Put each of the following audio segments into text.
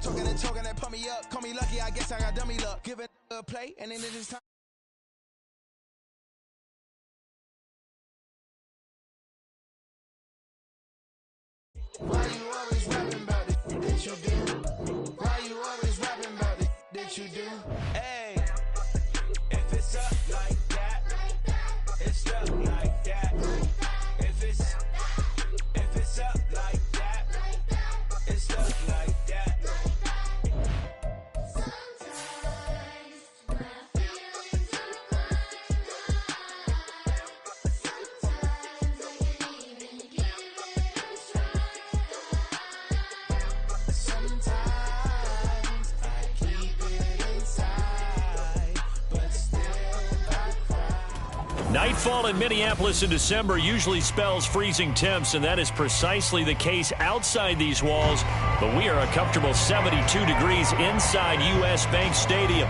Talking and talking that pump me up. Call me lucky, I guess I got dummy luck. Give it a play, and then it is time. Why you always rapping about it? Did you do? Why you always rapping about it? Did you do? Hey, if it's up like that, it's up like that. If it's up like that, it's up like that. Nightfall in Minneapolis in December usually spells freezing temps, and that is precisely the case outside these walls. But we are a comfortable 72 degrees inside U.S. Bank Stadium.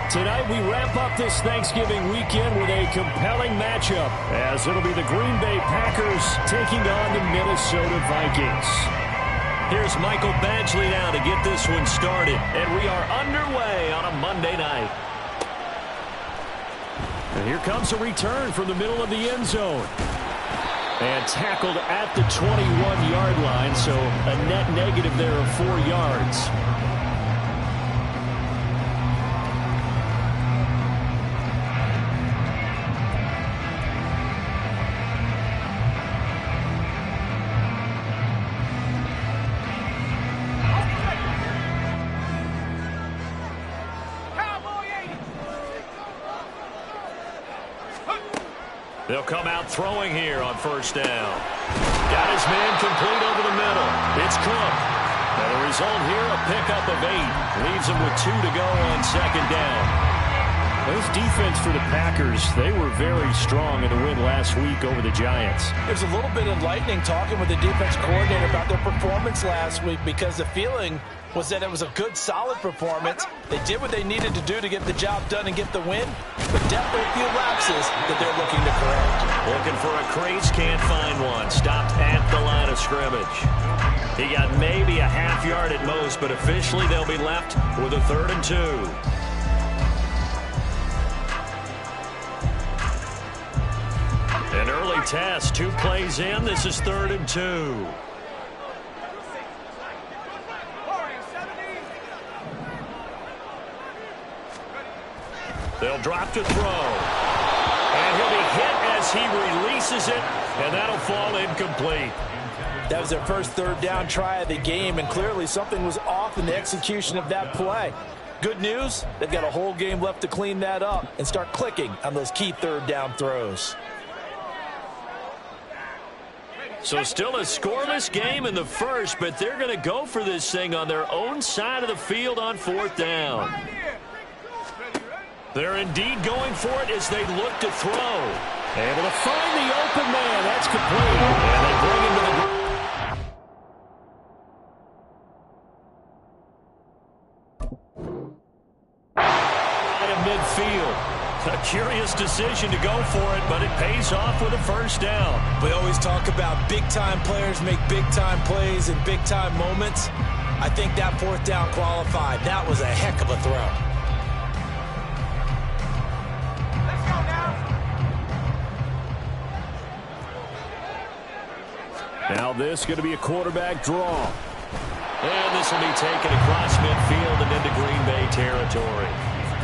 Tonight we wrap up this Thanksgiving weekend with a compelling matchup, as it'll be the Green Bay Packers taking on the Minnesota Vikings. Here's Michael Badgley now to get this one started, and we are underway on a Monday night. And here comes a return from the middle of the end zone. And tackled at the 21-yard line, so a net negative there of 4 yards. They'll come out throwing here on first down. Got his man complete over the middle. It's Cook. And the result here, a pickup of 8. Leaves him with 2 to go on second down. This defense for the Packers, they were very strong in the win last week over the Giants. There's a little bit enlightening talking with the defense coordinator about their performance last week, because the feeling was that it was a good, solid performance. They did what they needed to do to get the job done and get the win, but definitely a few lapses that they're looking to correct. Looking for a crease, can't find one. Stopped at the line of scrimmage. He got maybe a half yard at most, but officially they'll be left with a 3rd and 2. An early test, 2 plays in. This is 3rd and 2. They'll drop to throw. And he'll be hit as he releases it, and that'll fall incomplete. That was their first 3rd down try of the game, and clearly something was off in the execution of that play. Good news, they've got a whole game left to clean that up and start clicking on those key 3rd down throws. So still a scoreless game in the first, but they're going to go for this thing on their own side of the field on 4th down. They're indeed going for it as they look to throw. Able to find the open man. That's complete. And they bring him to the ground. Midfield. A curious decision to go for it, but it pays off with a first down. We always talk about big-time players make big-time plays in big-time moments. I think that 4th down qualified. That was a heck of a throw. Now this is going to be a quarterback draw. And this will be taken across midfield and into Green Bay territory.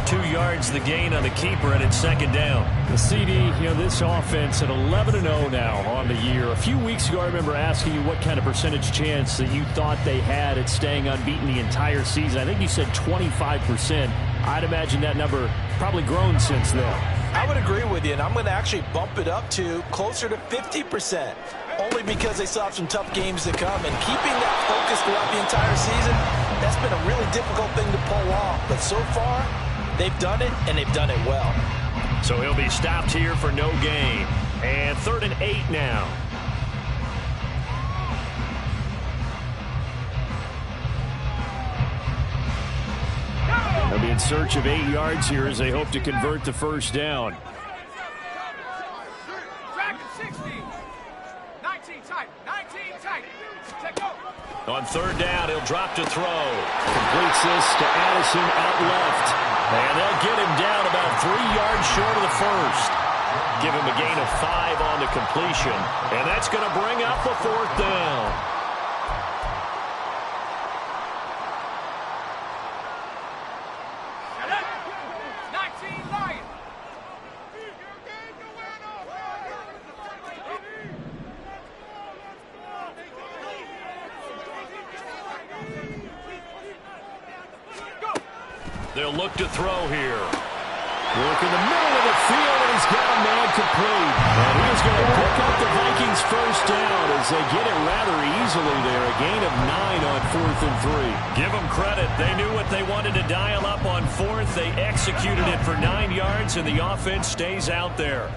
2 yards the gain on the keeper, and it's 2nd down. The CD, this offense at 11-0 now on the year. A few weeks ago, I remember asking you what kind of percentage chance that you thought they had at staying unbeaten the entire season. I think you said 25%. I'd imagine that number probably grown since then. I would agree with you, and I'm going to actually bump it up to closer to 50%, only because they still have some tough games to come. And keeping that focus throughout the entire season, that's been a really difficult thing to pull off. But so far, they've done it, and they've done it well. So he'll be stopped here for no gain. And 3rd and 8 now. They'll be in search of 8 yards here as they hope to convert the first down. On third down, he'll drop to throw. Completes this to Addison out left. And they'll get him down about 3 yards short of the first. Give him a gain of 5 on the completion. And that's going to bring up a fourth down. They'll look to throw here. Look in the middle of the field, and he's got a man complete. And he is going to pick up the Vikings first down as they get it rather easily there. A gain of 9 on 4th and 3. Give them credit. They knew what they wanted to dial up on 4th. They executed it for 9 yards, and the offense stays out there.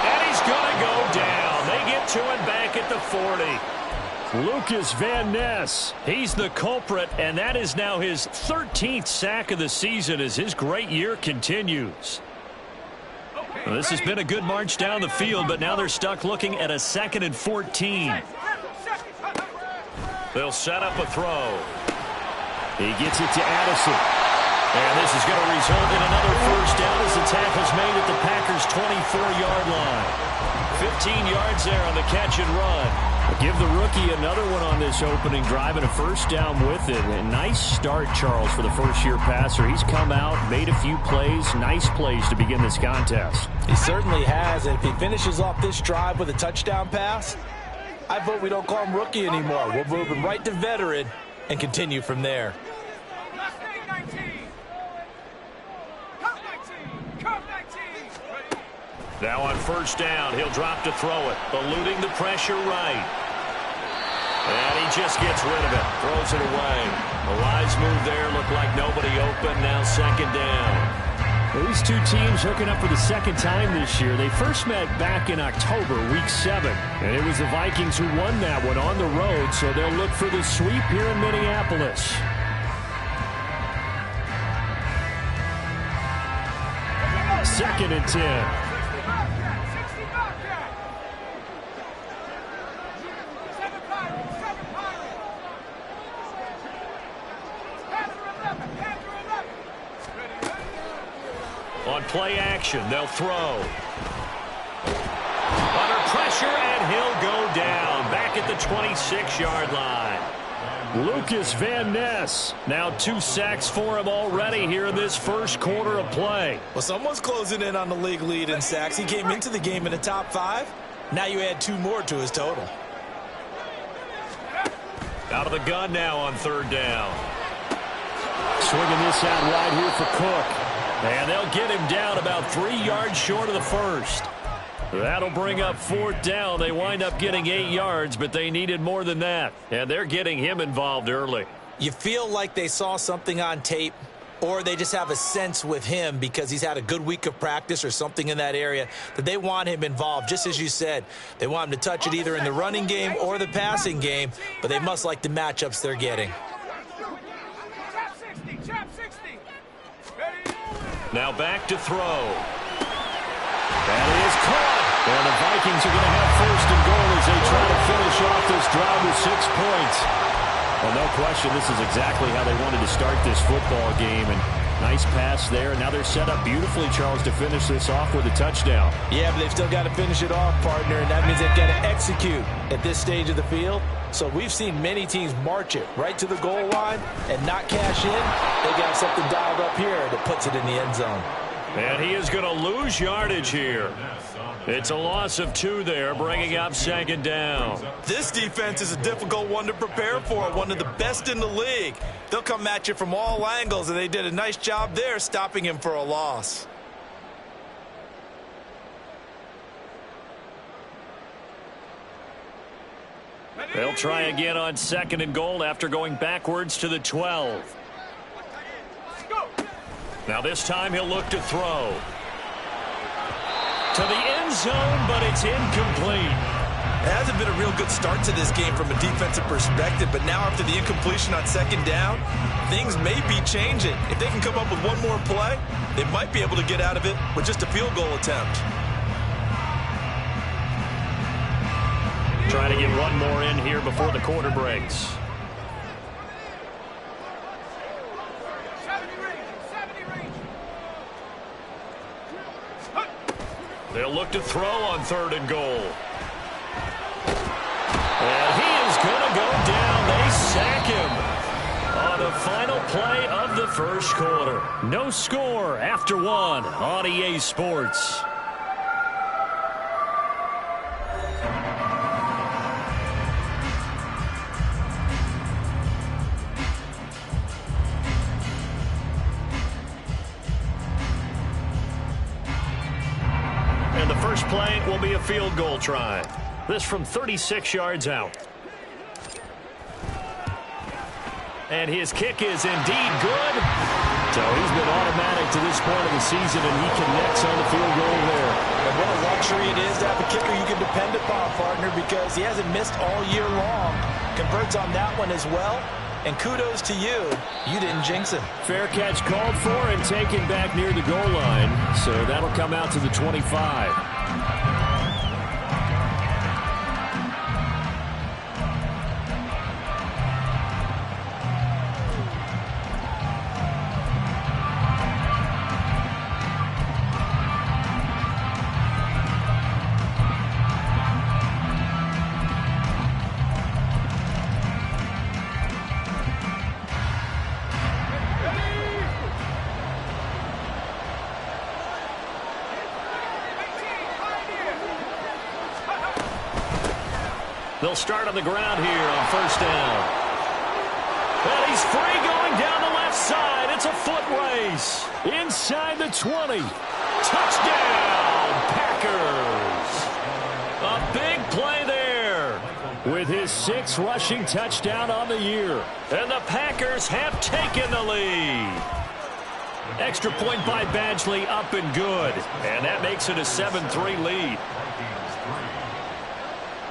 And he's going to go down. They get to him back at the 40. Lucas Van Ness. He's the culprit, and that is now his 13th sack of the season as his great year continues. Well, this has been a good march down the field, but now they're stuck looking at a 2nd and 14. They'll set up a throw. He gets it to Addison. And this is going to result in another first down as the tackle's made at the Packers' 24-yard line. 15 yards there on the catch and run. Give the rookie another one on this opening drive and a first down with it. A nice start, Charles, for the first-year passer. He's come out, made a few plays, nice plays to begin this contest. He certainly has, and if he finishes off this drive with a touchdown pass, I vote we don't call him rookie anymore. We'll move him right to veteran and continue from there. Now on first down, he'll drop to throw it, eluding the pressure right. And he just gets rid of it, throws it away. A wise move there, looked like nobody open, now second down. Well, these two teams hooking up for the second time this year. They first met back in October, week 7. And it was the Vikings who won that one on the road, so they'll look for the sweep here in Minneapolis. Second and 10. On play action, they'll throw. Under pressure, and he'll go down. Back at the 26-yard line. Lucas Van Ness. Now 2 sacks for him already here in this first quarter of play. Well, someone's closing in on the league lead in sacks. He came into the game in the top 5. Now you add 2 more to his total. Out of the gun now on third down. Swinging this out wide here for Cook. And they'll get him down about 3 yards short of the first. That'll bring up fourth down. They wind up getting 8 yards, but they needed more than that. And they're getting him involved early. You feel like they saw something on tape, or they just have a sense with him because he's had a good week of practice or something in that area that they want him involved. Just as you said, they want him to touch it either in the running game or the passing game, but they must like the matchups they're getting. Now back to throw. That is caught. And the Vikings are going to have first and goal as they try to finish off this drive with 6 points. Well, no question, this is exactly how they wanted to start this football game. And nice pass there. Now they're set up beautifully, Charles, to finish this off with a touchdown. Yeah, but they've still got to finish it off, partner, and that means they've got to execute at this stage of the field. So we've seen many teams march it right to the goal line and not cash in. They got something dialed up here that puts it in the end zone. And he is going to lose yardage here. It's a loss of 2 there, bringing up second down. This defense is a difficult one to prepare for, one of the best in the league. They'll come at you from all angles, and they did a nice job there stopping him for a loss. They'll try again on second and goal after going backwards to the 12. Now this time he'll look to throw. To the end zone, but it's incomplete. It hasn't been a real good start to this game from a defensive perspective, but now after the incompletion on second down, things may be changing. If they can come up with one more play, they might be able to get out of it with just a field goal attempt. Trying to get one more in here before the quarter breaks. They'll look to throw on 3rd and goal. And he is going to go down. They sack him on the final play of the first quarter. No score after 1 on EA Sports. And the first play will be a field goal try. This from 36 yards out. And his kick is indeed good. So he's been automatic to this point of the season, and he connects on the field goal there. And what a luxury it is to have a kicker you can depend upon, partner, because he hasn't missed all year long. Converts on that one as well. And kudos to you. You didn't jinx him. Fair catch called for and taken back near the goal line. So that'll come out to the 25. They'll start on the ground here on first down. And he's free going down the left side. It's a foot race. Inside the 20. Touchdown, Packers. A big play there with his 6th rushing touchdown on the year. And the Packers have taken the lead. Extra point by Badgley, up and good. And that makes it a 7-3 lead.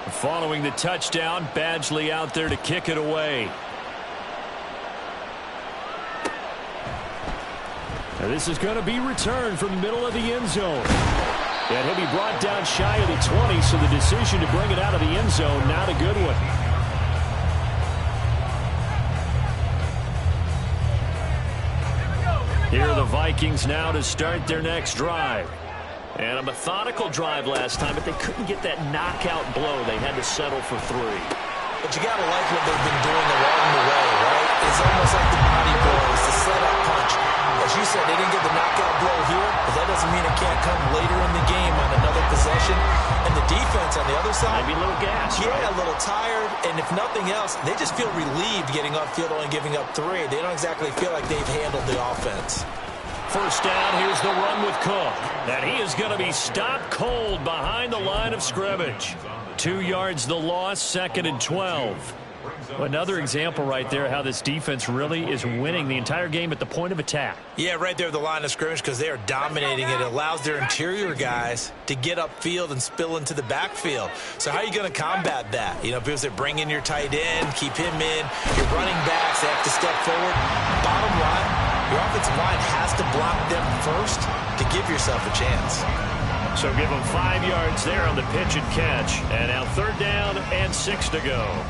Following the touchdown, Badgley out there to kick it away. Now this is going to be returned from the middle of the end zone. And he'll be brought down shy of the 20, so the decision to bring it out of the end zone, not a good one. Here are the Vikings now to start their next drive. And a methodical drive last time, but they couldn't get that knockout blow. They had to settle for 3. But you got to like what they've been doing along the way, right? It's almost like the body blows, the setup punch. As you said, they didn't get the knockout blow here, but that doesn't mean it can't come later in the game on another possession. And the defense on the other side, might be a little gassed. Yeah, right? a little tired. And if nothing else, they just feel relieved getting off field only giving up 3. They don't exactly feel like they've handled the offense. First down, here's the run with Cook. And he is going to be stopped cold behind the line of scrimmage. 2 yards the loss, 2nd and 12. Another example right there how this defense really is winning the entire game at the point of attack. Yeah, right there at the line of scrimmage because they are dominating it. It allows their interior guys to get upfield and spill into the backfield. So how are you going to combat that? You know, because they bring in your tight end, keep him in. Your running backs, they have to step forward. Bottom line, your offensive line has to block them first to give yourself a chance. So give them 5 yards there on the pitch and catch. And now 3rd down and 6 to go.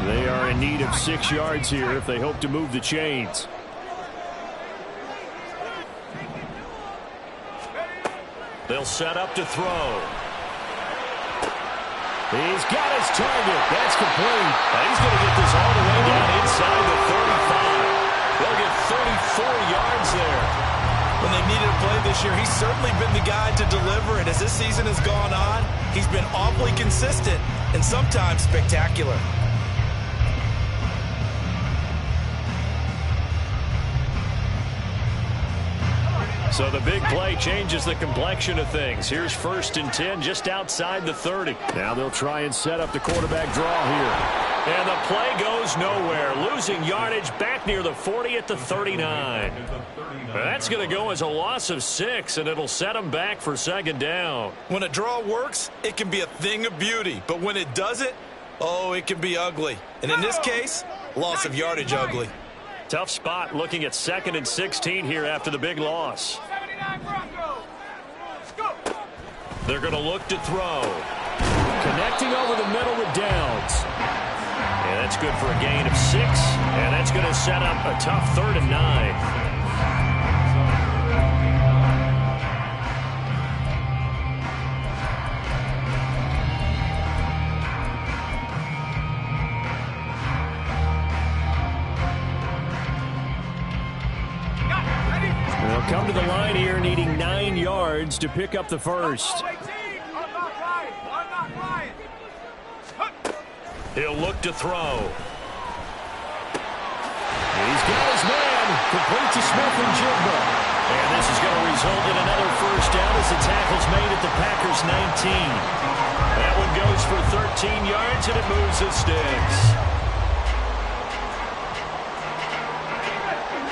They are in need of 6 yards here if they hope to move the chains. They'll set up to throw. He's got his target. That's complete. And he's going to get this all the way down inside the 35. They'll get 34 yards there. When they needed a play this year, he's certainly been the guy to deliver. And as this season has gone on, he's been awfully consistent and sometimes spectacular. So the big play changes the complexion of things. Here's 1st and 10 just outside the 30. Now they'll try and set up the quarterback draw here. And the play goes nowhere. Losing yardage back near the 40 at the 39. That's going to go as a loss of 6, and it'll set them back for 2nd down. When a draw works, it can be a thing of beauty. But when it doesn't, oh, it can be ugly. And in this case, loss of yardage ugly. Tough spot looking at 2nd and 16 here after the big loss. They're going to look to throw. Connecting over the middle with Downs. And that's good for a gain of 6. And that's going to set up a tough 3rd and 9. They'll come to the line here needing 9 yards to pick up the first. He'll look to throw. He's got his man. Complete to Smith and Jigba. And this is going to result in another first down as the tackle's made at the Packers' 19. That one goes for 13 yards, and it moves the sticks.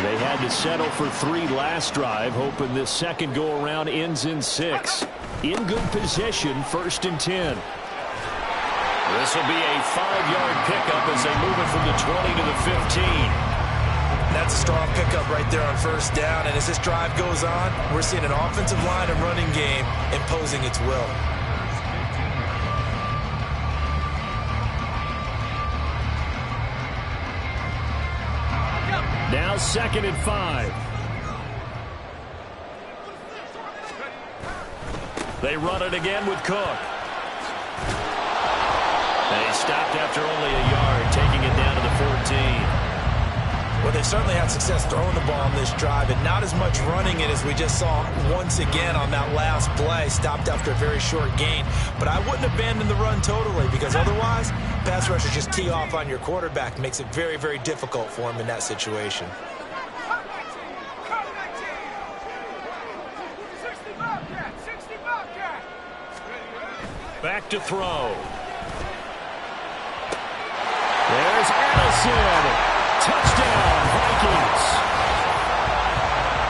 They had to settle for 3 last drive, hoping this second go-around ends in 6. In good position, 1st and 10. This will be a 5-yard pickup as they move it from the 20 to the 15. That's a strong pickup right there on 1st down. And as this drive goes on, we're seeing an offensive line and running game imposing its will. Now 2nd and 5. They run it again with Cook. They stopped after only a yard, taking it down to the 14. Well, they've certainly had success throwing the ball on this drive, and not as much running it as we just saw once again on that last play. Stopped after a very short gain. But I wouldn't abandon the run totally, because otherwise, pass rushers just tee off on your quarterback. Makes it very, very difficult for him in that situation. Back to throw. There's Addison. Touchdown, Vikings.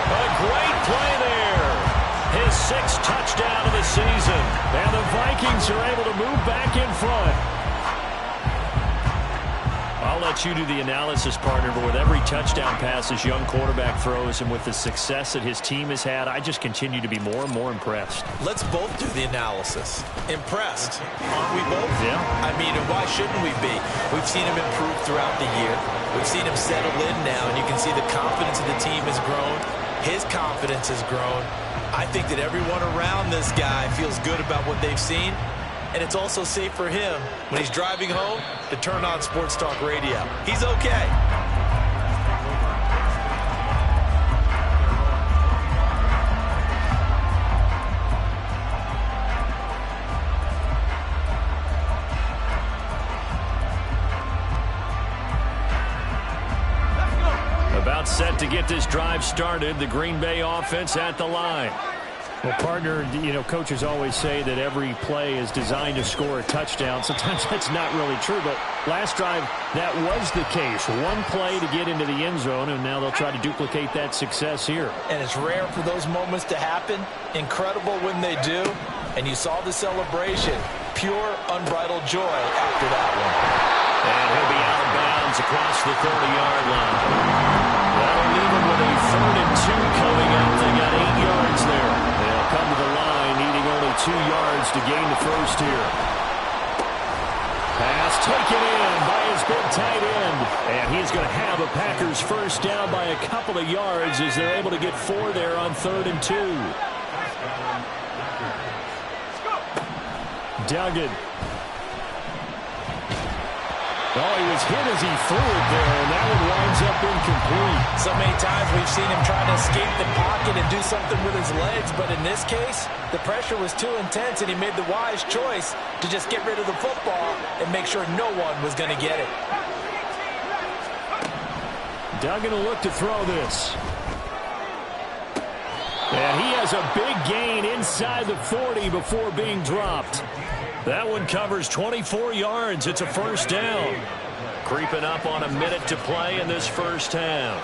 A great play there. His 6th touchdown of the season. And the Vikings are able to move back in front. I'll let you do the analysis, partner, but with every touchdown pass this young quarterback throws and with the success that his team has had, I just continue to be more and more impressed. Let's both do the analysis. Impressed, aren't we both? Yeah. I mean, and why shouldn't we be? We've seen him improve throughout the year. We've seen him settle in now, and you can see the confidence of the team has grown. His confidence has grown. I think that everyone around this guy feels good about what they've seen. And it's also safe for him when he's driving home to turn on Sports Talk Radio. He's okay. About set to get this drive started. The Green Bay offense at the line. Well, partner, you know, coaches always say that every play is designed to score a touchdown. Sometimes that's not really true, but last drive, that was the case. One play to get into the end zone, and now they'll try to duplicate that success here. And it's rare for those moments to happen. Incredible when they do. And you saw the celebration. Pure, unbridled joy after that one. And he'll be out of bounds across the 30-yard line. That'll leave him with a 3rd and 2 coming up. They got 8 yards there. They'll come to the line, needing only 2 yards to gain the first here. Pass taken in by his big tight end. And he's going to have a Packers first down by a couple of yards as they're able to get 4 there on 3rd and 2. Duggan. Oh, he was hit as he threw it there, and that one winds up incomplete. So many times we've seen him try to escape the pocket and do something with his legs, but in this case, the pressure was too intense, and he made the wise choice to just get rid of the football and make sure no one was going to get it. Duggan will look to throw this. And he has a big gain inside the 40 before being dropped. That one covers 24 yards. It's a first down. Creeping up on a minute to play in this first half.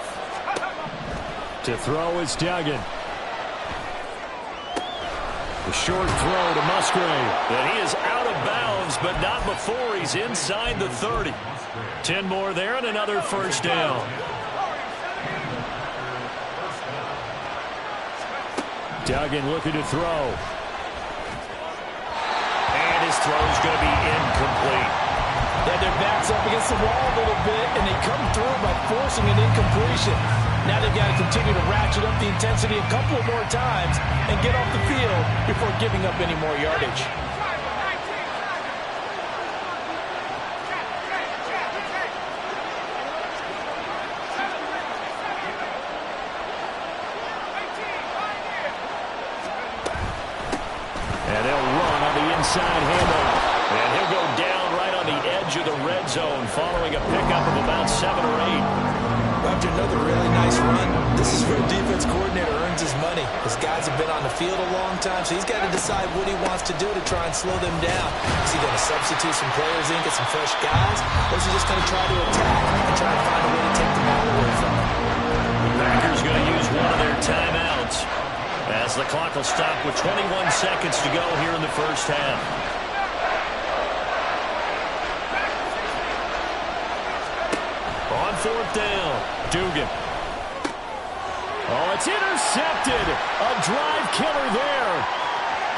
To throw is Duggan. The short throw to Musgrave. And he is out of bounds, but not before he's inside the 30. 10 more there and another first down. Duggan looking to throw. this throw is going to be incomplete. Yeah, their back's up against the wall a little bit, and they come through by forcing an incompletion. Now they've got to continue to ratchet up the intensity a couple of more times and get off the field before giving up any more yardage. And they'll run on the inside handoff. And he'll go down right on the edge of the red zone following a pickup of about 7 or 8. After another really nice run, this is where a defense coordinator earns his money. His guys have been on the field a long time, so he's got to decide what he wants to do to try and slow them down. Is he going to substitute some players in, get some fresh guys, or is he just going to try to attack and try to find a way to take the ball away from him? The Packers going to use one of their timeouts as the clock will stop with 21 seconds to go here in the first half. On fourth down, Dugan. Oh, it's intercepted. A drive killer there.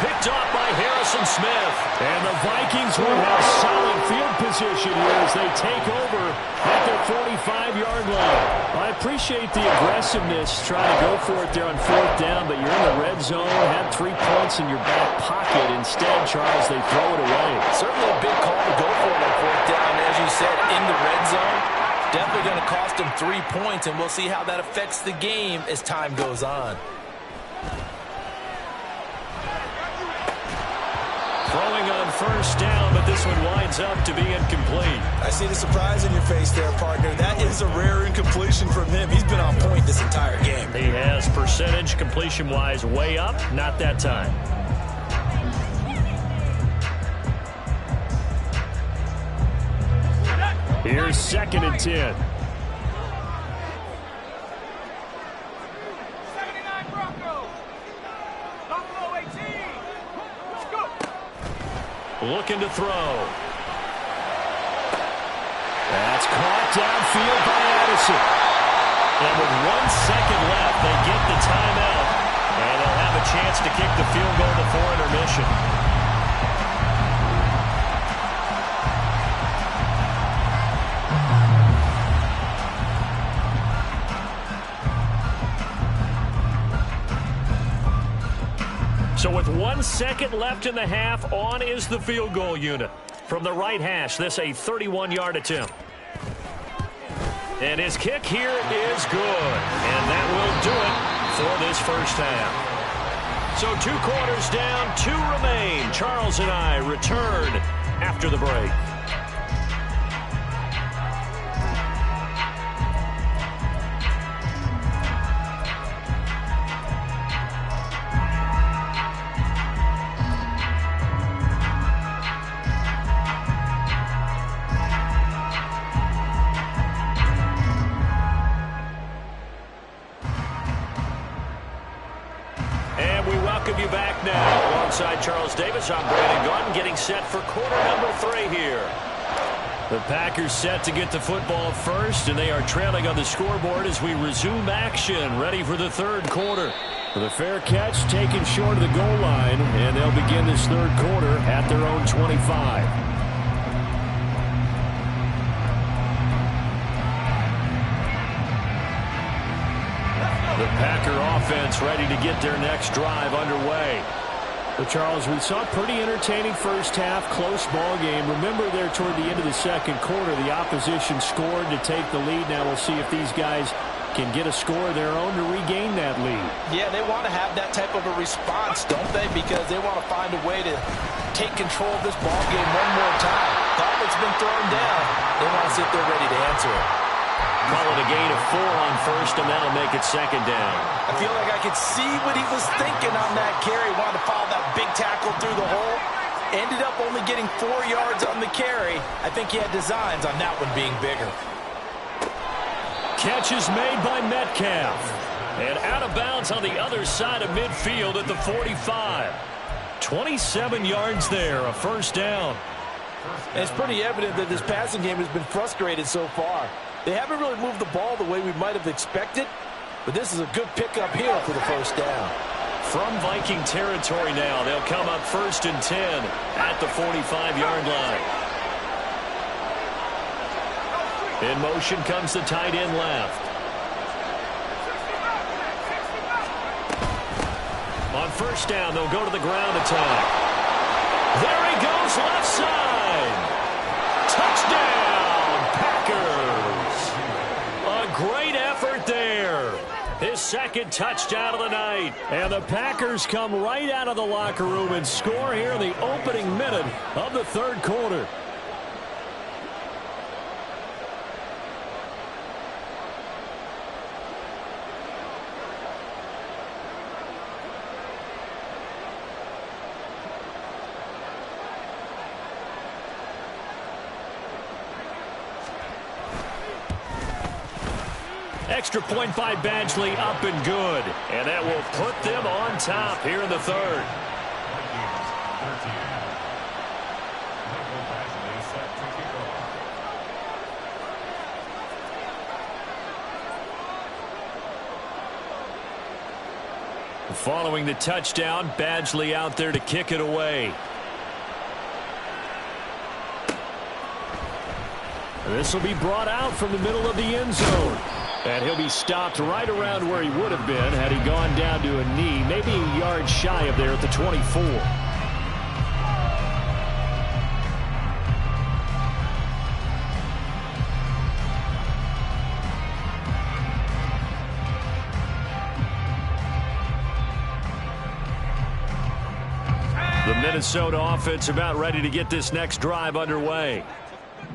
Picked off by Harrison Smith. And the Vikings will have solid field position here as they take over at their 45-yard line. I appreciate the aggressiveness trying to go for it there on fourth down, but you're in the red zone, had 3 points in your back pocket. Instead, Charles, they throw it away. Certainly a big call to go for it on fourth down. As you said, in the red zone, definitely going to cost them 3 points, and we'll see how that affects the game as time goes on. Throwing on first down, but this one winds up to be incomplete. I see the surprise in your face there, partner. That is a rare incompletion from him. He's been on point this entire game. He has percentage completion-wise way up, not that time. Here's 2nd and 10. Looking to throw. That's caught downfield by Addison. And with 1 second left, they get the timeout. And they'll have a chance to kick the field goal before intermission. So with 1 second left in the half, on is the field goal unit. From the right hash, this a 31-yard attempt. And his kick here is good. And that will do it for this first half. So 2 quarters down, 2 remain. Charles and I return after the break. You back now alongside Charles Davis. I'm Brandon Gaudin getting set for quarter number 3 here. The Packers set to get the football first, and they are trailing on the scoreboard as we resume action, ready for the 3rd quarter. The fair catch taken short of the goal line, and they'll begin this 3rd quarter at their own 25. The Packer offense ready to get their next drive underway. But Charles, we saw a pretty entertaining first half, close ball game. Remember there toward the end of the 2nd quarter, the opposition scored to take the lead. Now we'll see if these guys can get a score of their own to regain that lead. Yeah, they want to have that type of a response, don't they? Because they want to find a way to take control of this ball game one more time. Gauntlet's been thrown down. They want to see if they're ready to answer it. Call it a gain of 4 on first, and that'll make it 2nd down. I feel like I could see what he was thinking on that carry. Wanted to follow that big tackle through the hole. Ended up only getting 4 yards on the carry. I think he had designs on that one being bigger. Catch is made by Metcalf. And out of bounds on the other side of midfield at the 45. 27 yards there, a first down. And it's pretty evident that this passing game has been frustrated so far. They haven't really moved the ball the way we might have expected, but this is a good pickup here for the first down. From Viking territory now, they'll come up 1st and 10 at the 45-yard line. In motion comes the tight end left. On 1st down, they'll go to the ground attack. There he goes, left side. Touchdown, Packers. A great effort there. His second touchdown of the night. And the Packers come right out of the locker room and score here in the opening minute of the third quarter. Extra point by Badgley, up and good. And that will put them on top here in the third. Following the touchdown, Badgley out there to kick it away. This will be brought out from the middle of the end zone. And he'll be stopped right around where he would have been had he gone down to a knee, maybe a yard shy of there at the 24. The Minnesota offense about ready to get this next drive underway.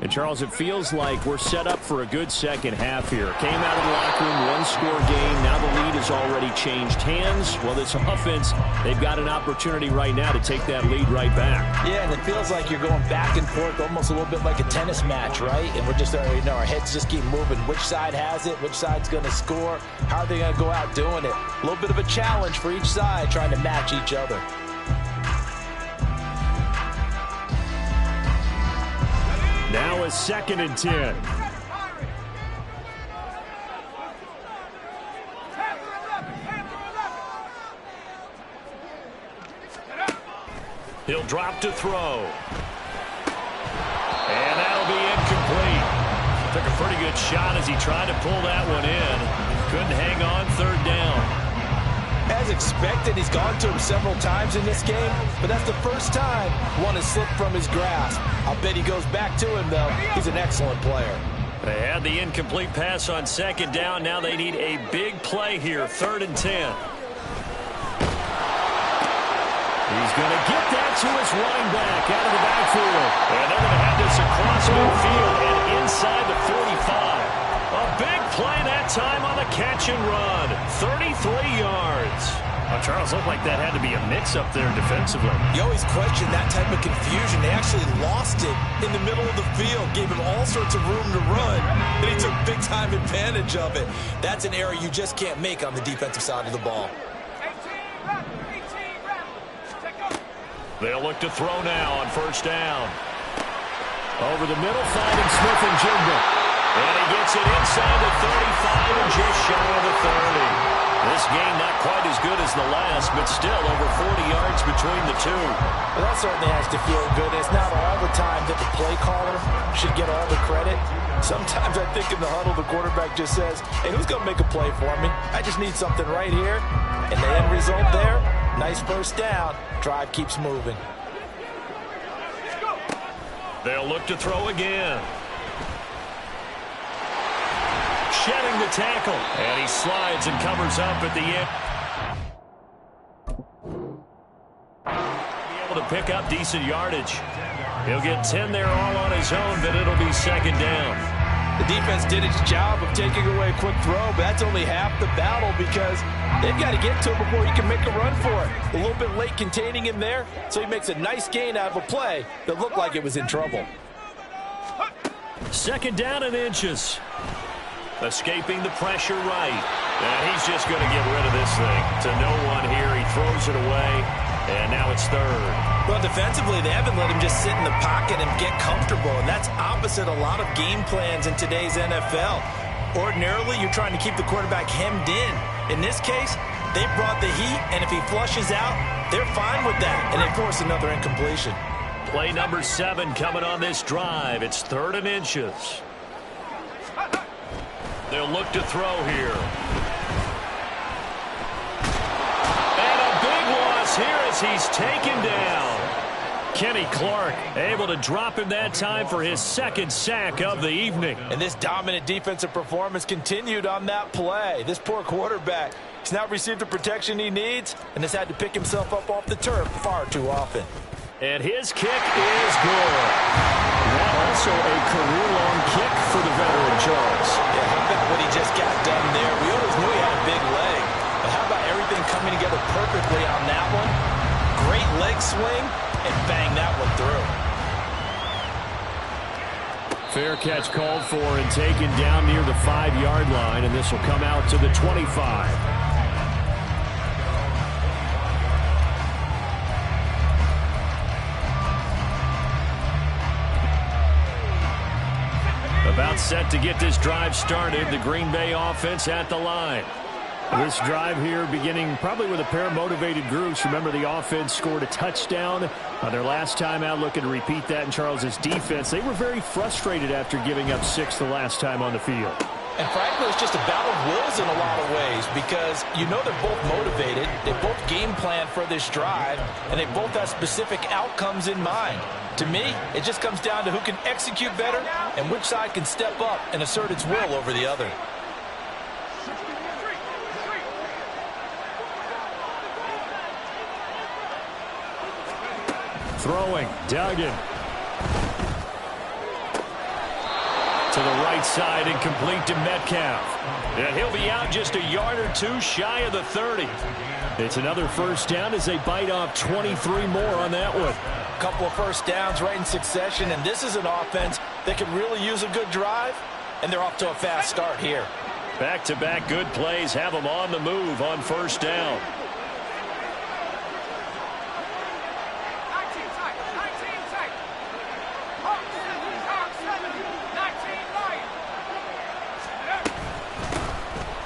And, Charles, it feels like we're set up for a good second half here. Came out of the locker room, one-score game. Now the lead has already changed hands. Well, this offense, they've got an opportunity right now to take that lead right back. Yeah, and it feels like you're going back and forth, almost a little bit like a tennis match, right? And we're just, our heads just keep moving. Which side has it? Which side's going to score? How are they going to go out doing it? A little bit of a challenge for each side, trying to match each other. Now a 2nd and 10. He'll drop to throw. And that'll be incomplete. Took a pretty good shot as he tried to pull that one in. Couldn't hang on 3rd down. As expected, he's gone to him several times in this game, but that's the first time one has slipped from his grasp. I'll bet he goes back to him, though. He's an excellent player. They had the incomplete pass on 2nd down. Now they need a big play here, 3rd and 10. He's going to get that to his running back out of the backfield. And they're going to have this across midfield and inside the 45. A big play that time on the catch and run. 33 yards. Well, Charles, looked like that had to be a mix-up there defensively. You always question that type of confusion. They actually lost it in the middle of the field, gave him all sorts of room to run, and he took big-time advantage of it. That's an error you just can't make on the defensive side of the ball. They'll look to throw now on 1st down. Over the middle, finding Smith and Jigba. And he gets it inside the 35 and just shy of the 30. This game not quite as good as the last, but still over 40 yards between the two. Well, that certainly has to feel good. It's not all the time that the play caller should get all the credit. Sometimes I think in the huddle, the quarterback just says, hey, who's going to make a play for me? I just need something right here. And the end result there, nice 1st down. Drive keeps moving. They'll look to throw again. Shedding the tackle. And he slides and covers up at the end. Be able to pick up decent yardage. He'll get 10 there all on his own, but it'll be 2nd down. The defense did its job of taking away a quick throw, but that's only half the battle because they've got to get to him before he can make a run for it. A little bit late containing him there, so he makes a nice gain out of a play that looked like it was in trouble. 2nd down and inches. Escaping the pressure right. And he's just going to get rid of this thing. To no one here. He throws it away. And now it's 3rd. Well, defensively, they haven't let him just sit in the pocket and get comfortable. And that's opposite a lot of game plans in today's NFL. Ordinarily, you're trying to keep the quarterback hemmed in. In this case, They brought the heat, and if he flushes out, they're fine with that, and they force another incompletion. Play number 7 coming on this drive. It's 3rd and inches. They'll look to throw here. And a big loss here as he's taken down. Kenny Clark able to drop him that time for his 2nd sack of the evening. And this dominant defensive performance continued on that play. This poor quarterback, he's not received the protection he needs and has had to pick himself up off the turf far too often. And his kick is good. That also a career-long kick for the veteran, Charles. Yeah, how about what he just got done there? We always knew he had a big leg. But how about everything coming together perfectly on that one? Great leg swing, and bang that one through. Fair catch called for and taken down near the 5-yard line, and this will come out to the 25. About set to get this drive started. The Green Bay offense at the line. This drive here beginning probably with a pair of motivated groups. Remember, the offense scored a touchdown on their last time out. Looking to repeat that in Charles's defense. They were very frustrated after giving up 6 the last time on the field. And frankly, it's just a battle of wills in a lot of ways because you know they're both motivated. They both game plan for this drive, and they both have specific outcomes in mind. To me, it just comes down to who can execute better and which side can step up and assert its will over the other. Throwing, Duggan. To the right side and complete to Metcalf. And he'll be out just a yard or 2 shy of the 30. It's another first down as they bite off 23 more on that one. A couple of first downs right in succession, and this is an offense that can really use a good drive, and they're off to a fast start here. Back-to-back good plays have them on the move on first down.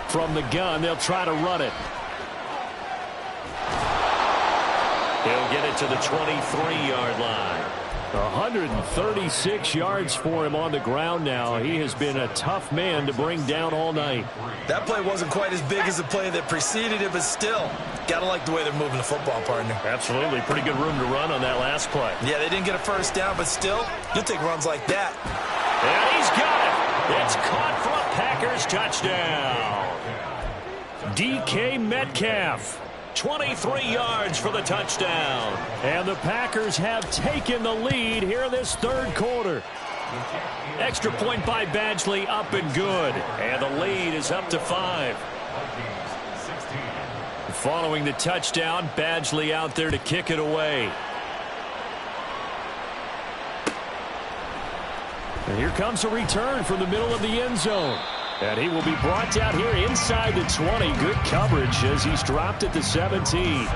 From the gun, they'll try to run it. He'll get it to the 23-yard line. 136 yards for him on the ground now. He has been a tough man to bring down all night. That play wasn't quite as big as the play that preceded it, but still, gotta like the way they're moving the football, partner. Absolutely. Pretty good room to run on that last play. Yeah, they didn't get a first down, but still, you'll take runs like that. And he's got it. It's caught for a Packers touchdown. DK Metcalf. 23 yards for the touchdown. And the Packers have taken the lead here in this 3rd quarter. Extra point by Badgley, up and good. And the lead is up to 5. Following the touchdown, Badgley out there to kick it away. And here comes a return from the middle of the end zone. And he will be brought down here inside the 20. Good coverage as he's dropped at the 17.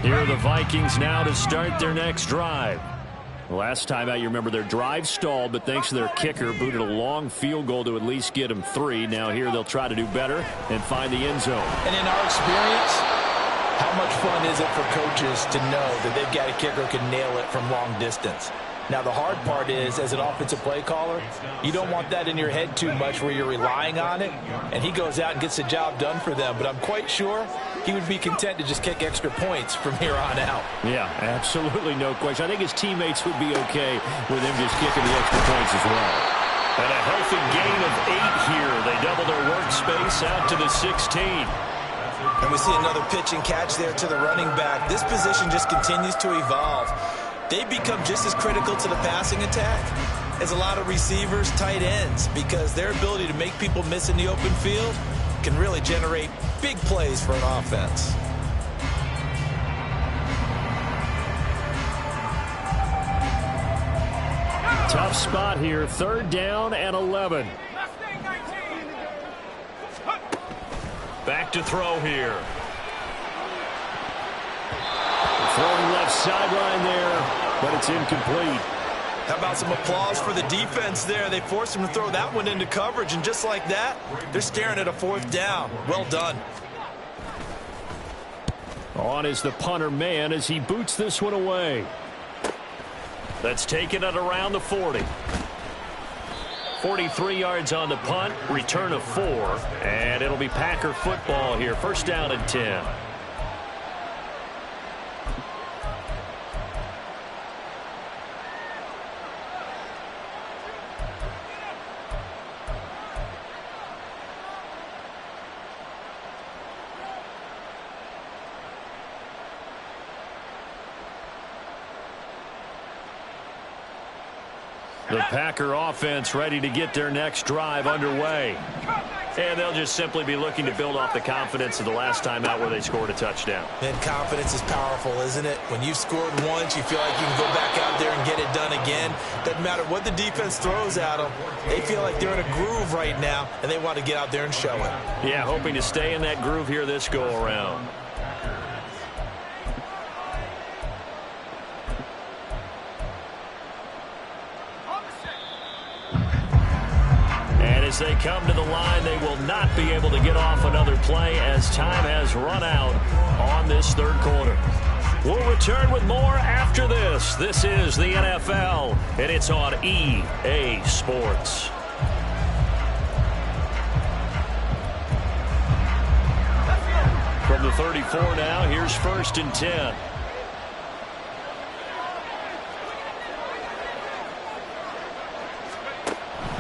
Here are the Vikings now to start their next drive. Last time out, you remember their drive stalled, but thanks to their kicker, booted a long field goal to at least get them 3. Now here they'll try to do better and find the end zone. And in our experience, how much fun is it for coaches to know that they've got a kicker who can nail it from long distance? Now, the hard part is, as an offensive play caller, you don't want that in your head too much where you're relying on it, and he goes out and gets the job done for them. But I'm quite sure he would be content to just kick extra points from here on out. Yeah, absolutely no question. I think his teammates would be okay with him just kicking the extra points as well. And a healthy gain of 8 here. They double their workspace out to the 16. And we see another pitch and catch there to the running back. This position just continues to evolve. They become just as critical to the passing attack as a lot of receivers, tight ends, because their ability to make people miss in the open field can really generate big plays for an offense. Tough spot here. 3rd down and 11. Back to throw here. Throwing left sideline there, but it's incomplete. How about some applause for the defense there? They forced him to throw that one into coverage, and just like that, they're staring at a 4th down. Well done. On is the punter man as he boots this one away. That's taken at around the 40. 43 yards on the punt, return of 4, and it'll be Packer football here. First down and 10. The Packer offense ready to get their next drive underway. And they'll just simply be looking to build off the confidence of the last time out where they scored a touchdown. And confidence is powerful, isn't it? When you've scored once, you feel like you can go back out there and get it done again. Doesn't matter what the defense throws at them. They feel like they're in a groove right now, and they want to get out there and show it. Yeah, hoping to stay in that groove here this go-around. As they come to the line, they will not be able to get off another play as time has run out on this third quarter. We'll return with more after this. This is the NFL, and it's on EA Sports. From the 34 now, here's 1st and 10.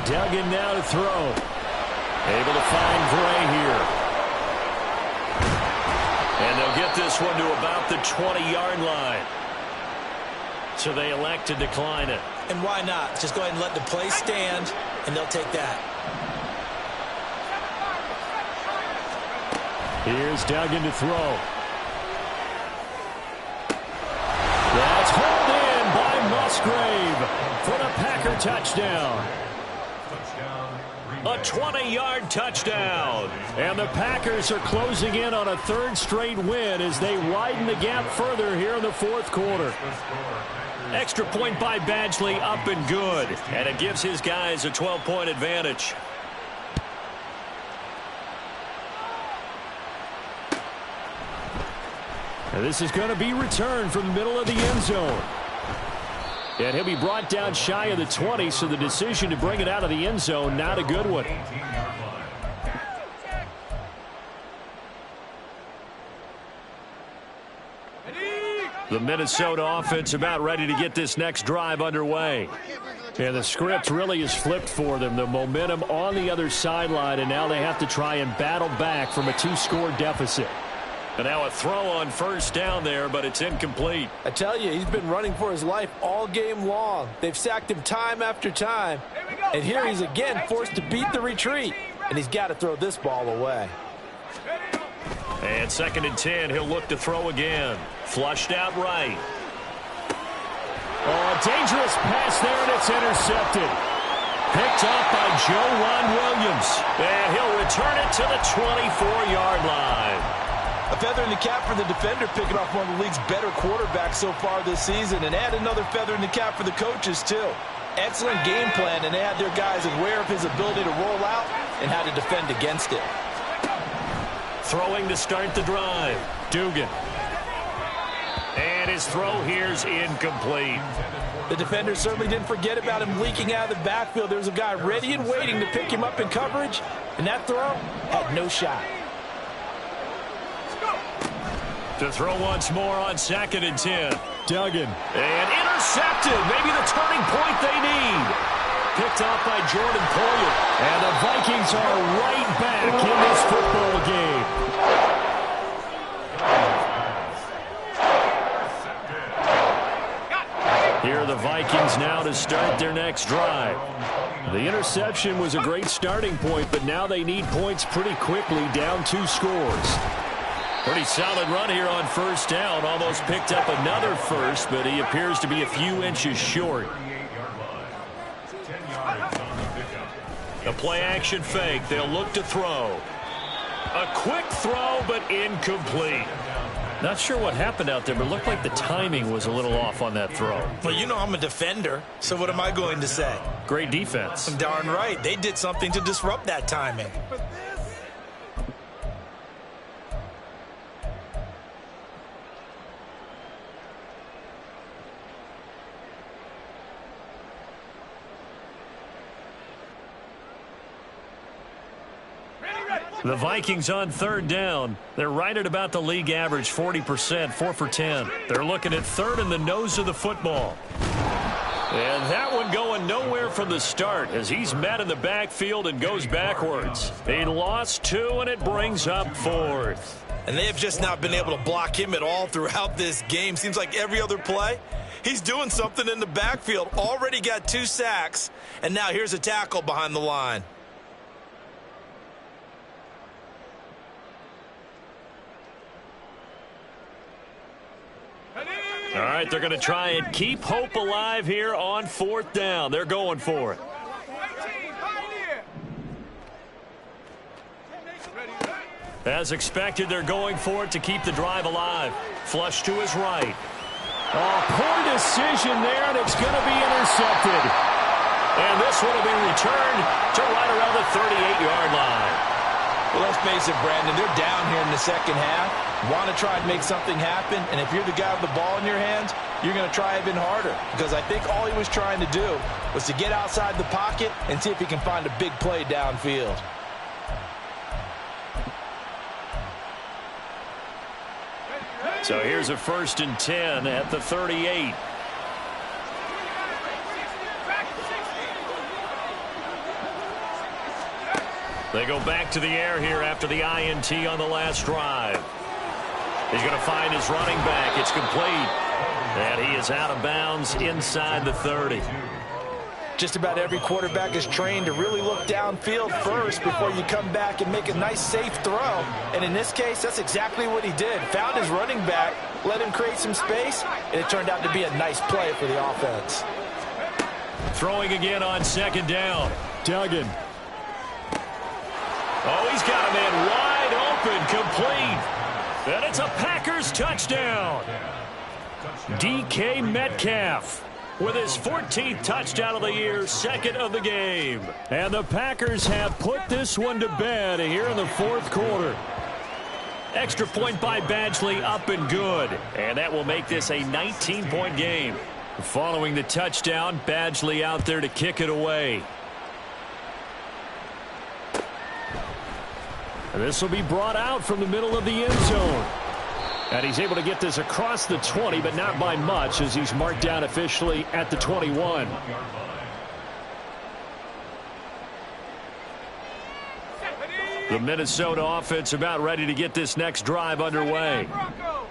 Duggan now to throw. Able to find Gray here. And they'll get this one to about the 20-yard line. So they elect to decline it. And why not? Just go ahead and let the play stand, and they'll take that. Here's Duggan to throw. That's hauled in by Musgrave for the Packer touchdown. A 20-yard touchdown. And the Packers are closing in on a 3rd straight win as they widen the gap further here in the 4th quarter. Extra point by Badgley, up and good. And it gives his guys a 12-point advantage. And this is going to be returned from the middle of the end zone. And he'll be brought down shy of the 20, so the decision to bring it out of the end zone, not a good one. The Minnesota offense about ready to get this next drive underway. And the script really is flipped for them. The momentum on the other sideline, and now they have to try and battle back from a 2-score deficit. And now a throw on 1st down there, but it's incomplete. I tell you, he's been running for his life all game long. They've sacked him time after time. And here he's again forced to beat the retreat. And he's got to throw this ball away. And 2nd and 10, he'll look to throw again. Flushed out right. Oh, a dangerous pass there, and it's intercepted. Picked up by Ron Williams. And he'll return it to the 24-yard line. A feather in the cap for the defender, picking off one of the league's better quarterbacks so far this season, and add another feather in the cap for the coaches, too. Excellent game plan, and they had their guys aware of his ability to roll out and how to defend against it. Throwing to start the drive. Dugan. And his throw here's incomplete. The defender certainly didn't forget about him leaking out of the backfield. There's a guy ready and waiting to pick him up in coverage, and that throw had no shot. To throw once more on 2nd and 10. Duggan. And intercepted. Maybe the turning point they need. Picked off by Jordan Poyer. And the Vikings are right back in this football game. Here are the Vikings now to start their next drive. The interception was a great starting point, but now they need points pretty quickly, down 2 scores. Pretty solid run here on 1st down. Almost picked up another first, but he appears to be a few inches short. A play-action fake. They'll look to throw. A quick throw, but incomplete. Not sure what happened out there, but it looked like the timing was a little off on that throw. Well, you know I'm a defender, so what am I going to say? Great defense. Darn right. They did something to disrupt that timing. The Vikings on third down. They're right at about the league average, 40%, 4 for 10. They're looking at third in the nose of the football. And that one going nowhere from the start as he's met in the backfield and goes backwards. He lost 2, and it brings up 4th. And they have just not been able to block him at all throughout this game. Seems like every other play, he's doing something in the backfield. Already got 2 sacks, and now here's a tackle behind the line. All right, they're going to try and keep hope alive here on 4th down. They're going for it. As expected, they're going for it to keep the drive alive. Flush to his right. Oh, poor decision there, and it's going to be intercepted. And this one will be returned to right around the 38-yard line. Well, let's face it, Brandon, they're down here in the second half. Want to try and make something happen, and if you're the guy with the ball in your hands, you're going to try even harder, because I think all he was trying to do was to get outside the pocket and see if he can find a big play downfield. So here's a 1st and 10 at the 38. They go back to the air here after the INT on the last drive. He's going to find his running back. It's complete. And he is out of bounds inside the 30. Just about every quarterback is trained to really look downfield first before you come back and make a nice, safe throw. And in this case, that's exactly what he did. Found his running back, let him create some space, and it turned out to be a nice play for the offense. Throwing again on 2nd down. Duggan. Oh, he's got a man wide open, complete. And it's a Packers touchdown. DK Metcalf with his 14th touchdown of the year, 2nd of the game. And the Packers have put this one to bed here in the 4th quarter. Extra point by Badgley, up and good. And that will make this a 19-point game. Following the touchdown, Badgley out there to kick it away. And this will be brought out from the middle of the end zone. And he's able to get this across the 20, but not by much, as he's marked down officially at the 21. The Minnesota offense about ready to get this next drive underway.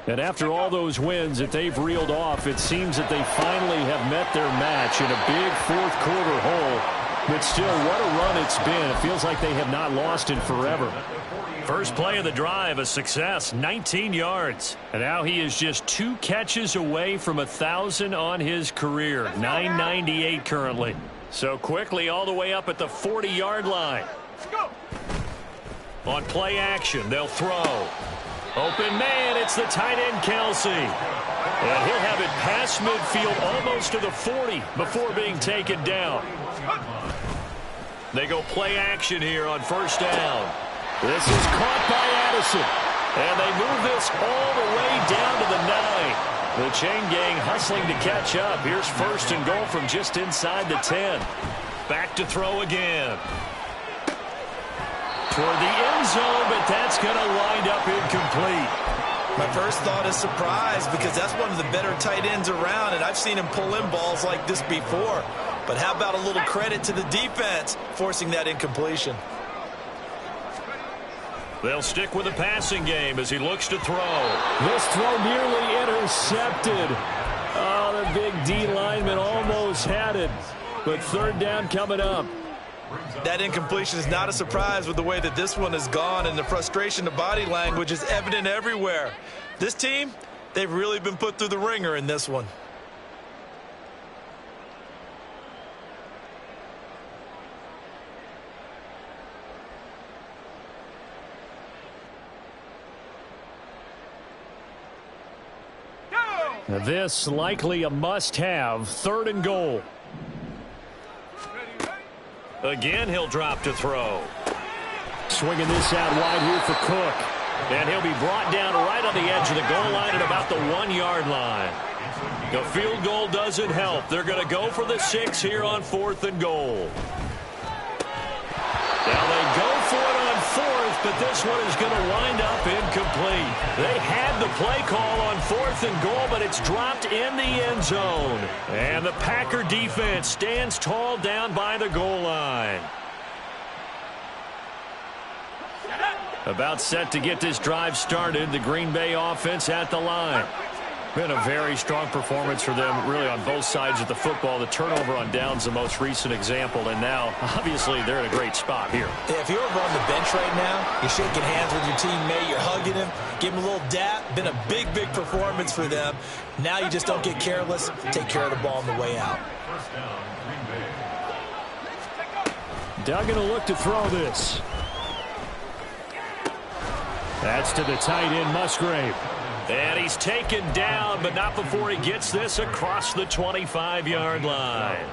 And after all those wins that they've reeled off, it seems that they finally have met their match in a big 4th quarter hole. But still, what a run it's been. It feels like they have not lost in forever. First play of the drive, a success, 19 yards. And now he is just 2 catches away from 1,000 on his career, 998 currently. So quickly all the way up at the 40-yard line. On play action, they'll throw. Open man, it's the tight end, Kelsey. And he'll have it past midfield almost to the 40 before being taken down. They go play action here on 1st down. This is caught by Addison. And they move this all the way down to the 9. The chain gang hustling to catch up. Here's 1st and goal from just inside the 10. Back to throw again. Toward the end zone, but that's going to wind up incomplete. My first thought is surprise, because that's one of the better tight ends around, and I've seen him pull in balls like this before. But how about a little credit to the defense forcing that incompletion? They'll stick with the passing game as he looks to throw. This throw nearly intercepted. Oh, the big D lineman almost had it. But 3rd down coming up. That incompletion is not a surprise with the way that this one has gone, and the frustration of body language is evident everywhere. This team, they've really been put through the ringer in this one. This likely a must-have, 3rd and goal. Again, he'll drop to throw. Swinging this out wide here for Cook. And he'll be brought down right on the edge of the goal line at about the 1-yard line. The field goal doesn't help. They're going to go for the 6 here on 4th and goal. Now they go for it on 4th, but this one is going to wind up incomplete. They had the play call on 4th and goal, but it's dropped in the end zone. And the Packer defense stands tall down by the goal line. About set to get this drive started. The Green Bay offense at the line. Been a very strong performance for them, really, on both sides of the football. The turnover on downs, the most recent example, and now, obviously, they're in a great spot here. Yeah, if you're over on the bench right now, you're shaking hands with your teammate, you're hugging him, give him a little dap. Been a big, big performance for them. Now you just don't get careless. Take care of the ball on the way out. Duggan will look to throw this. That's to the tight end, Musgrave. And he's taken down, but not before he gets this across the 25-yard line.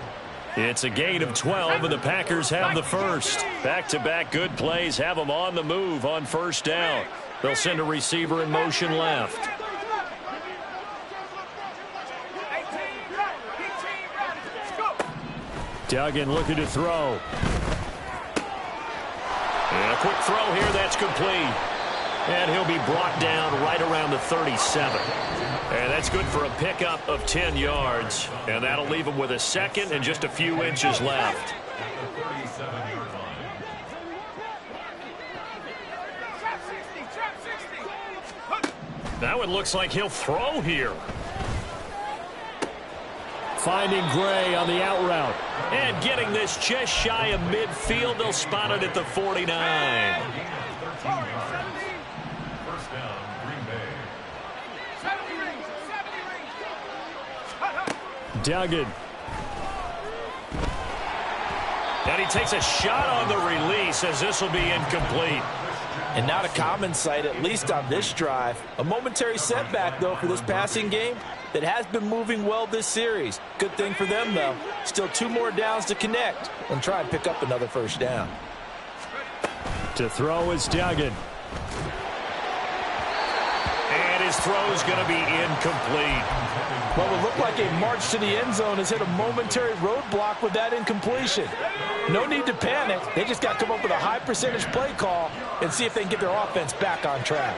It's a gain of 12, and the Packers have the first. Back-to-back good plays have them on the move on 1st down. They'll send a receiver in motion left. Duggan looking to throw. And a quick throw here, that's complete. And he'll be brought down right around the 37. And that's good for a pickup of 10 yards. And that'll leave him with a 2nd and just a few inches left. Now it looks like he'll throw here. Finding Gray on the out route. And getting this just shy of midfield. They'll spot it at the 49. Duggan. And he takes a shot on the release as this will be incomplete. And not a common sight, at least on this drive. A momentary setback, though, for this passing game that has been moving well this series. Good thing for them, though. Still 2 more downs to connect and try and pick up another 1st down. To throw is Duggan. And his throw is going to be incomplete. What would look like a march to the end zone has hit a momentary roadblock with that incompletion. No need to panic. They just got to come up with a high percentage play call and see if they can get their offense back on track.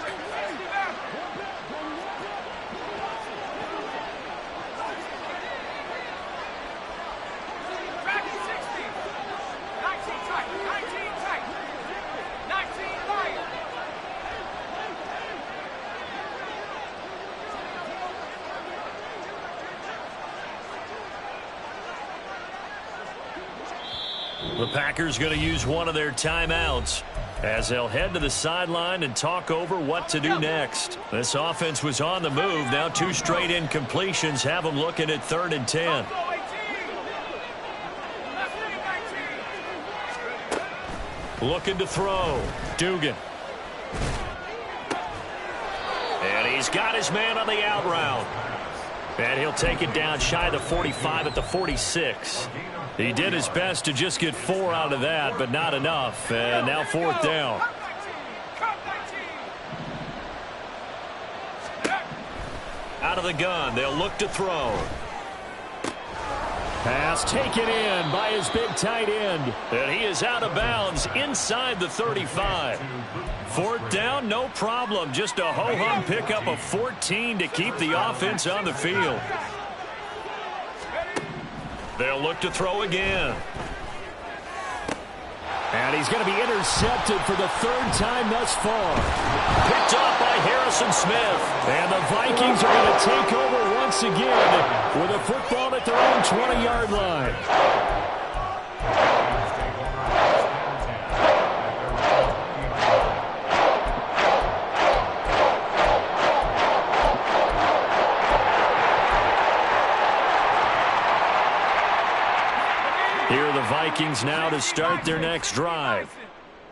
The Packers going to use one of their timeouts as they'll head to the sideline and talk over what to do next. This offense was on the move. Now 2 straight incompletions have them looking at 3rd and 10. Looking to throw. Dugan. And he's got his man on the out route. And he'll take it down shy of the 45 at the 46. He did his best to just get 4 out of that, but not enough. And now 4th down. Out of the gun, they'll look to throw. Pass taken in by his big tight end. And he is out of bounds inside the 35. 4th down, no problem. Just a ho-hum pickup of 14 to keep the offense on the field. They'll look to throw again. And he's going to be intercepted for the 3rd time thus far. Picked off by Harrison Smith. And the Vikings are going to take over once again with a football at their own 20-yard line. Here are the Vikings now to start their next drive.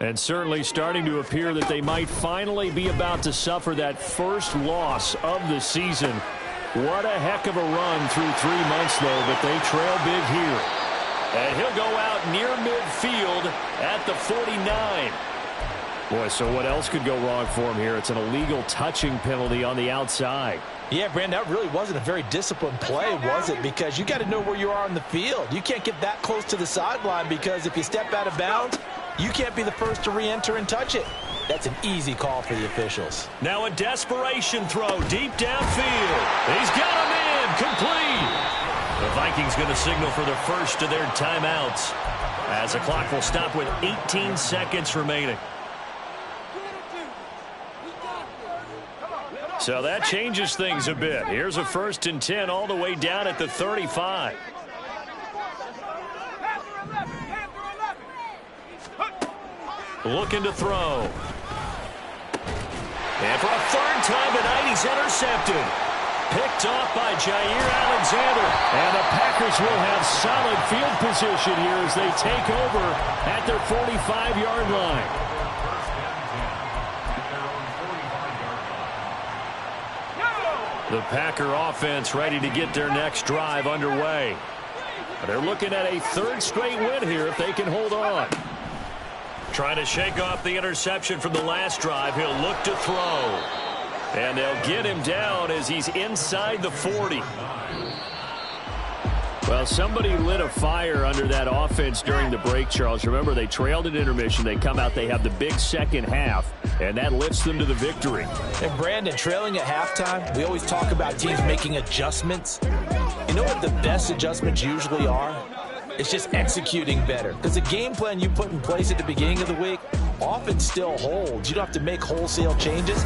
And certainly starting to appear that they might finally be about to suffer that first loss of the season. What a heck of a run through 3 months, though, but they trail big here. And he'll go out near midfield at the 49. Boy, so what else could go wrong for him here? It's an illegal touching penalty on the outside. Yeah, Brandon, that really wasn't a very disciplined play, was it? Because you got to know where you are on the field. You can't get that close to the sideline because if you step out of bounds, you can't be the first to re-enter and touch it. That's an easy call for the officials. Now a desperation throw deep downfield. He's got him in. Complete. The Vikings going to signal for the first of their timeouts as the clock will stop with 18 seconds remaining. So that changes things a bit. Here's a 1st and 10 all the way down at the 35. Looking to throw. And for a 3rd time tonight, he's intercepted. Picked off by Jair Alexander. And the Packers will have solid field position here as they take over at their 45-yard line. The Packer offense ready to get their next drive underway. They're looking at a 3rd straight win here if they can hold on. Trying to shake off the interception from the last drive. He'll look to throw. And they'll get him down as he's inside the 40. Well, somebody lit a fire under that offense during the break, Charles. Remember, they trailed at intermission. They come out, they have the big second half, and that lifts them to the victory. And Brandon, trailing at halftime, we always talk about teams making adjustments. You know what the best adjustments usually are? It's just executing better. Because the game plan you put in place at the beginning of the week often still holds. You don't have to make wholesale changes.